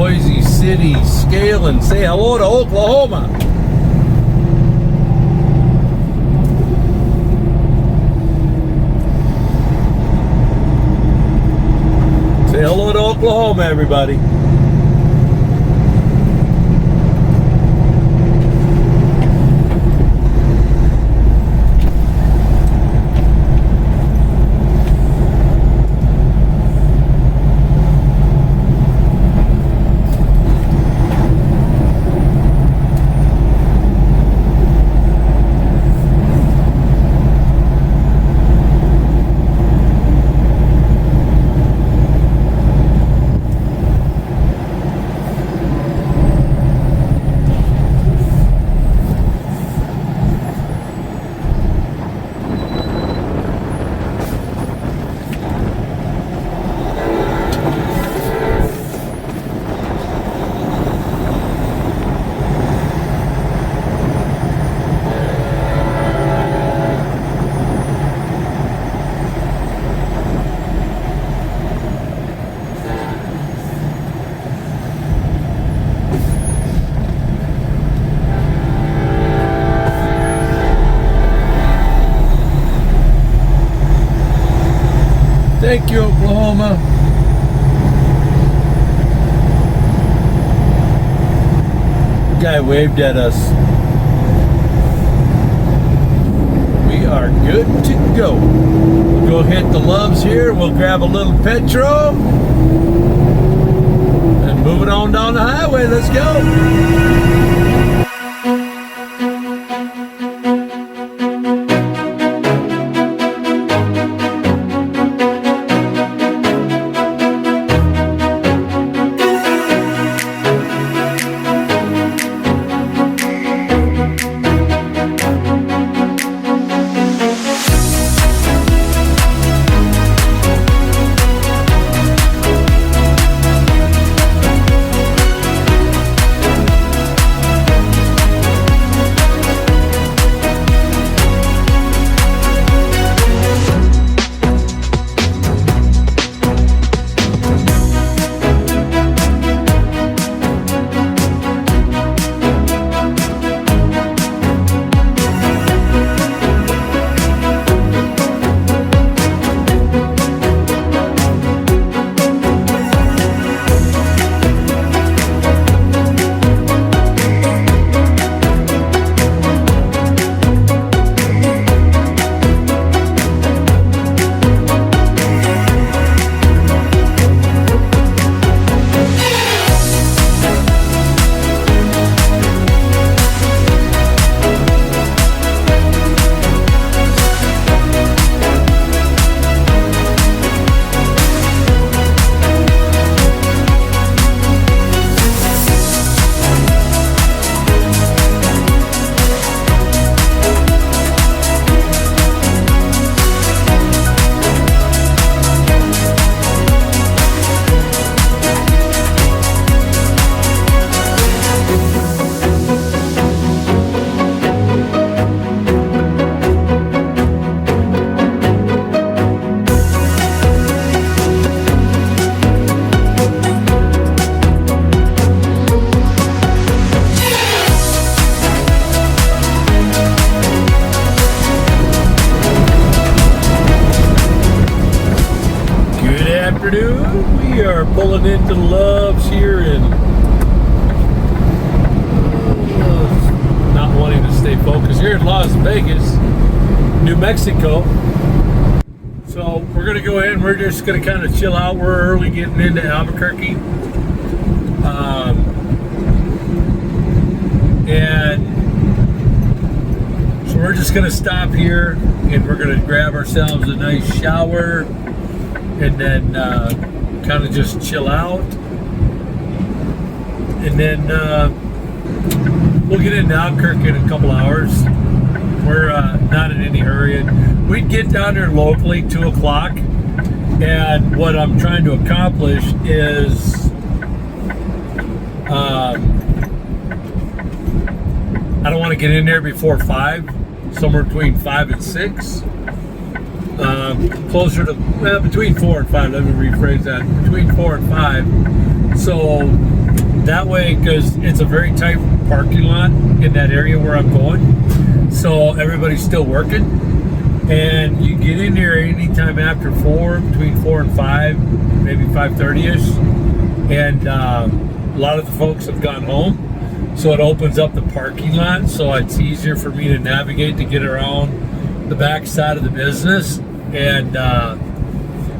Boise City scale and say hello to Oklahoma. Say hello to Oklahoma, everybody. Thank you, Oklahoma. Guy waved at us. We are good to go. We'll go hit the Loves here. We'll grab a little petrol and move it on down the highway. Let's go. We are pulling into Loves here in not wanting to stay focused here in Las Vegas, New Mexico. So we're gonna go ahead and we're just gonna kind of chill out. We're early getting into Albuquerque, and so we're just gonna stop here and we're gonna grab ourselves a nice shower and then kind of just chill out, and then we'll get into Albuquerque in a couple hours. We're not in any hurry. We'd get down there locally 2 o'clock, and what I'm trying to accomplish is I don't want to get in there before 5, somewhere between 5 and 6. Closer to between 4 and 5. Let me rephrase that. Between 4 and 5, So that way, because it's a very tight parking lot in that area where I'm going, so everybody's still working, and you get in there anytime after 4, between 4 and 5, maybe 5:30ish, and a lot of the folks have gone home, so it opens up the parking lot, so it's easier for me to navigate to get around the back side of the business, and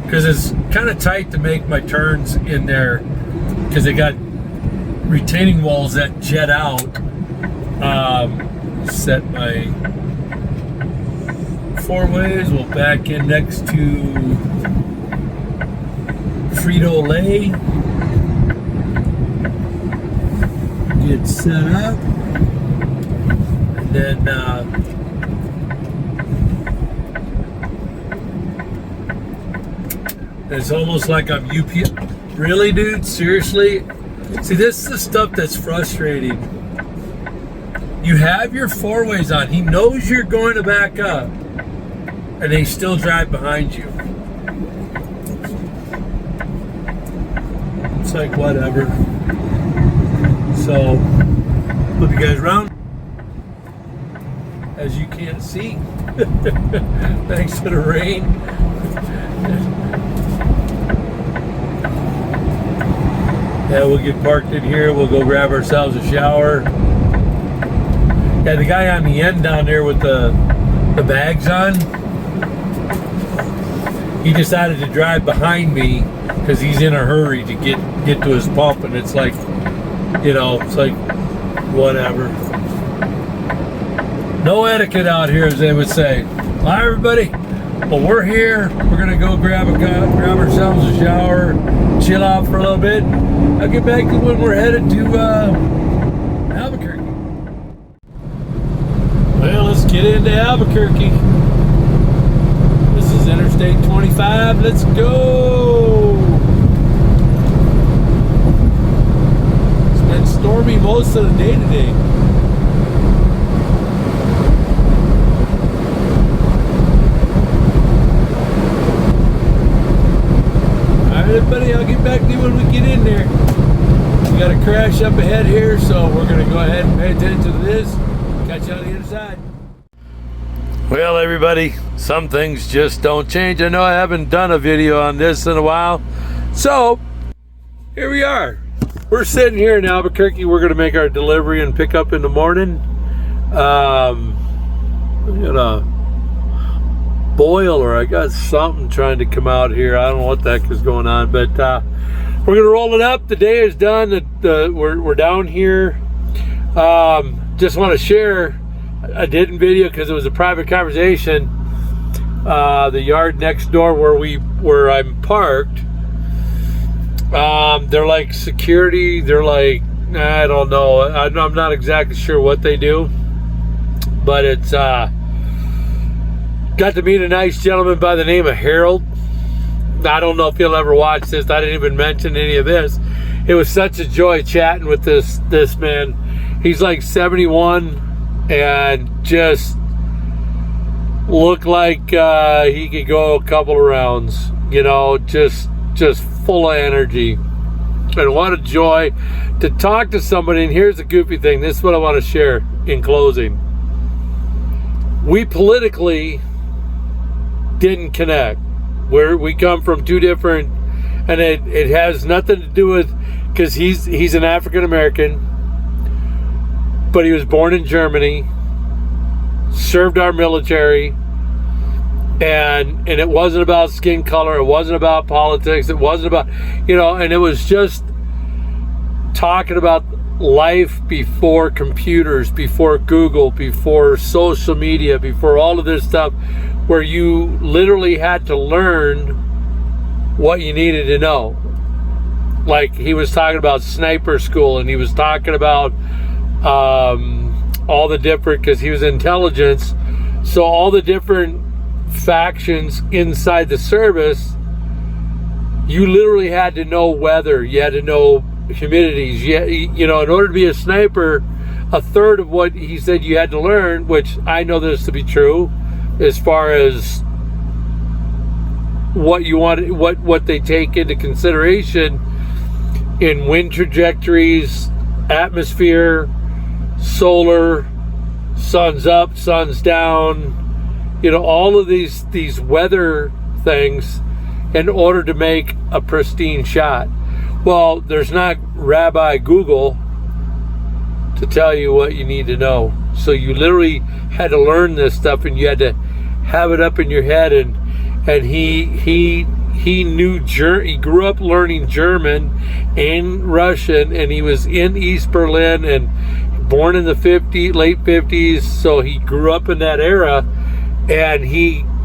because it's kind of tight to make my turns in there, because they got retaining walls that jet out. Set my 4 ways. We'll back in next to Frito-Lay. Get set up. And then it's almost like I'm UPS. Really, dude? Seriously? See, this is the stuff that's frustrating. You have your 4 ways on. He knows you're going to back up, and they still drive behind you. It's like, whatever. So, look you guys around. As you can't see, thanks to the rain. Yeah, we'll get parked in here. We'll go grab ourselves a shower. Yeah, the guy on the end down there with the bags on, he decided to drive behind me because he's in a hurry to get to his pump, and it's like, you know, it's like, whatever. No etiquette out here, as they would say. Hi, everybody. Well, we're here. We're gonna go grab ourselves a shower, chill out for a little bit. I'll get back to when we're headed to Albuquerque. Well, let's get into Albuquerque. This is Interstate 25. Let's go. It's been stormy most of the day today. Everybody, I'll get back to you when we get in there. We got a crash up ahead here, so we're going to go ahead and pay attention to this. Catch you on the other side. Well, everybody, some things just don't change. I know I haven't done a video on this in a while, so here we are. We're sitting here in Albuquerque. We're going to make our delivery and pick up in the morning. Boiler, I got something trying to come out here. I don't know what the heck is going on, but we're gonna roll it up. The day is done. We're down here. Just want to share. I didn't video because it was a private conversation. The yard next door where I'm parked. They're like security. They're like, I don't know. I'm not exactly sure what they do, but it's got to meet a nice gentleman by the name of Harold. I don't know if he'll ever watch this. I didn't even mention any of this. It was such a joy chatting with this man. He's like 71 and just looked like he could go a couple of rounds. You know, just full of energy. And what a joy to talk to somebody. And here's the goofy thing. This is what I want to share in closing. We politically didn't connect. We come from two different, and it has nothing to do with, because he's an African American, but he was born in Germany, served our military, and it wasn't about skin color, it wasn't about politics, it wasn't about, you know, and it was just talking about life before computers, before Google, before social media, before all of this stuff, where you literally had to learn what you needed to know. Like he was talking about sniper school, and he was talking about all the different, because he was intelligence, so all the different factions inside the service, you literally had to know weather, you had to know humidities, you know, in order to be a sniper, a third of what he said you had to learn, which I know this to be true, as far as what you want, what they take into consideration, in wind trajectories, atmosphere, solar, sun's up, sun's down, all of these weather things in order to make a pristine shot. Well, there's not Rabbi Google to tell you what you need to know. So you literally had to learn this stuff, and you had to have it up in your head. And he knew he grew up learning German and Russian, and he was in East Berlin and born in the late 50s. So he grew up in that era, and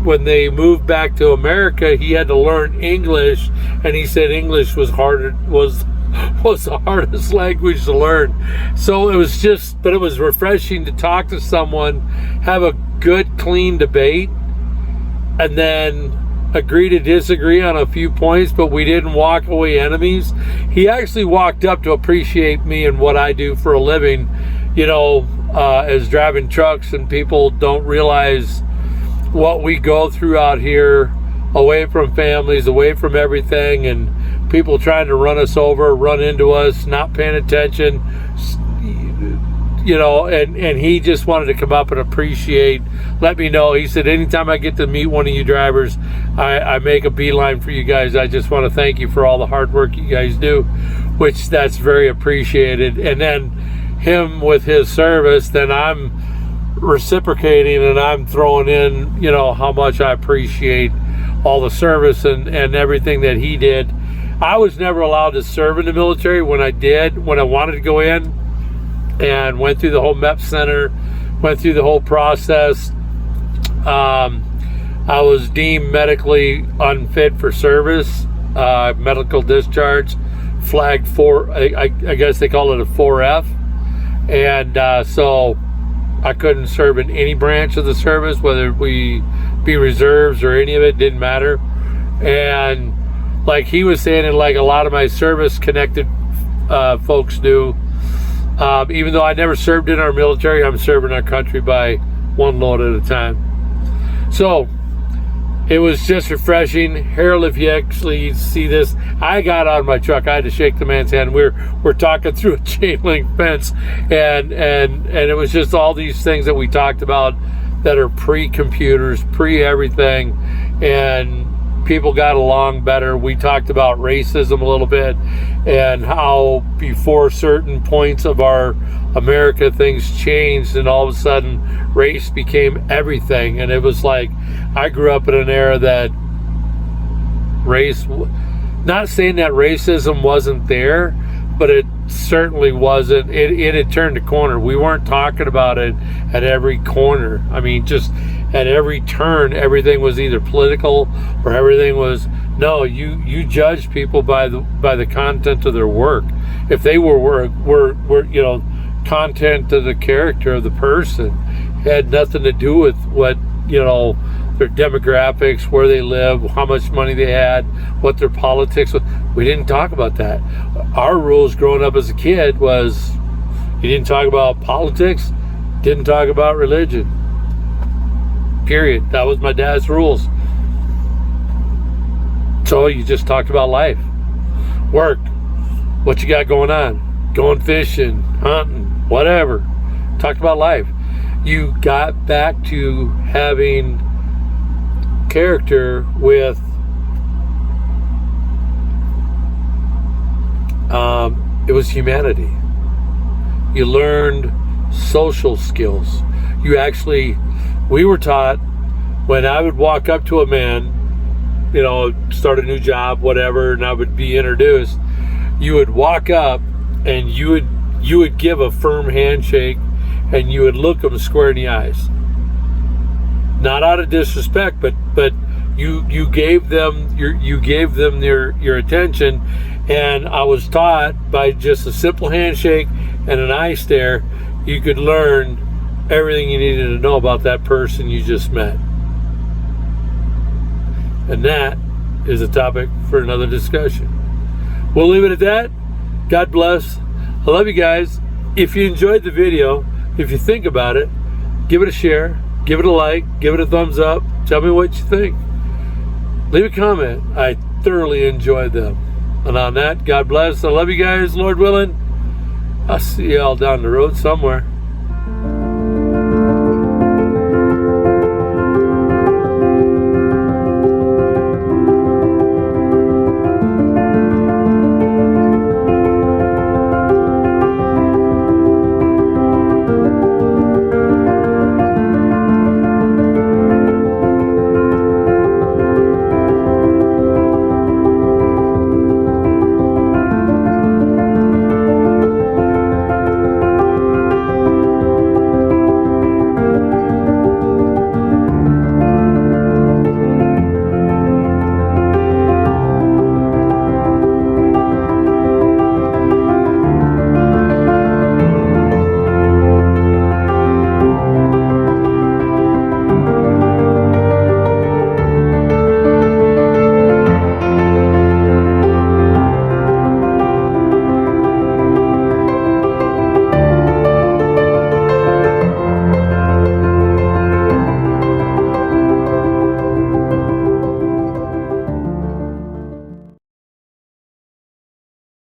when they moved back to America, he had to learn English, and he said English was the hardest language to learn. So it was refreshing to talk to someone, have a good, clean debate, and then agree to disagree on a few points, but we didn't walk away enemies. He actually walked up to appreciate me and what I do for a living, as driving trucks, and people don't realize what we go through out here, away from families, away from everything, and people trying to run us over, run into us, not paying attention, and he just wanted to come up and appreciate, let me know. He said, anytime I get to meet one of you drivers, I make a beeline for you guys. I just want to thank you for all the hard work you guys do, which that's very appreciated. And then him with his service, then I'm reciprocating, and I'm throwing in, how much I appreciate all the service and everything that he did. I was never allowed to serve in the military. When I wanted to go in, and went through the whole MEP Center, went through the whole process, I was deemed medically unfit for service, medical discharge, flagged 4, I guess they call it a 4F, and so I couldn't serve in any branch of the service, whether we be reserves or any of it, didn't matter. And like he was saying, and like a lot of my service connected folks do, even though I never served in our military, I'm serving our country by one load at a time. So it was just refreshing. Harold, if you actually see this, I got out of my truck. I had to shake the man's hand. We're talking through a chain link fence, and it was just all these things that we talked about that are pre-computers, pre-everything, and people got along better. We talked about racism a little bit, and how before certain points of our America, things changed, and all of a sudden race became everything. And it was like, I grew up in an era that race, not saying that racism wasn't there, but it certainly wasn't. It had turned a corner. We weren't talking about it at every corner. I mean, just at every turn, everything was either political or everything was, no, you judge people by the content of their work. If they were content of the character of the person, it had nothing to do with what, their demographics, where they live, how much money they had, what their politics was. We didn't talk about that. Our rules growing up as a kid was, you didn't talk about politics, didn't talk about religion. Period. That was my dad's rules. So you just talked about life, work, what you got going on, going fishing, hunting, whatever. Talked about life. You got back to having character with it was humanity. You learned social skills. We were taught, when I would walk up to a man, start a new job, whatever, and I would be introduced, you would walk up and you would give a firm handshake, and you would look them square in the eyes. Not out of disrespect, but you gave them your attention. And I was taught, by just a simple handshake and an eye stare, you could learn everything you needed to know about that person you just met. And that is a topic for another discussion. We'll leave it at that. God bless. I love you guys. If you enjoyed the video, if you think about it, give it a share, give it a like, give it a thumbs up. Tell me what you think. Leave a comment. I thoroughly enjoyed them. And on that, God bless. I love you guys, Lord willing. I'll see you all down the road somewhere.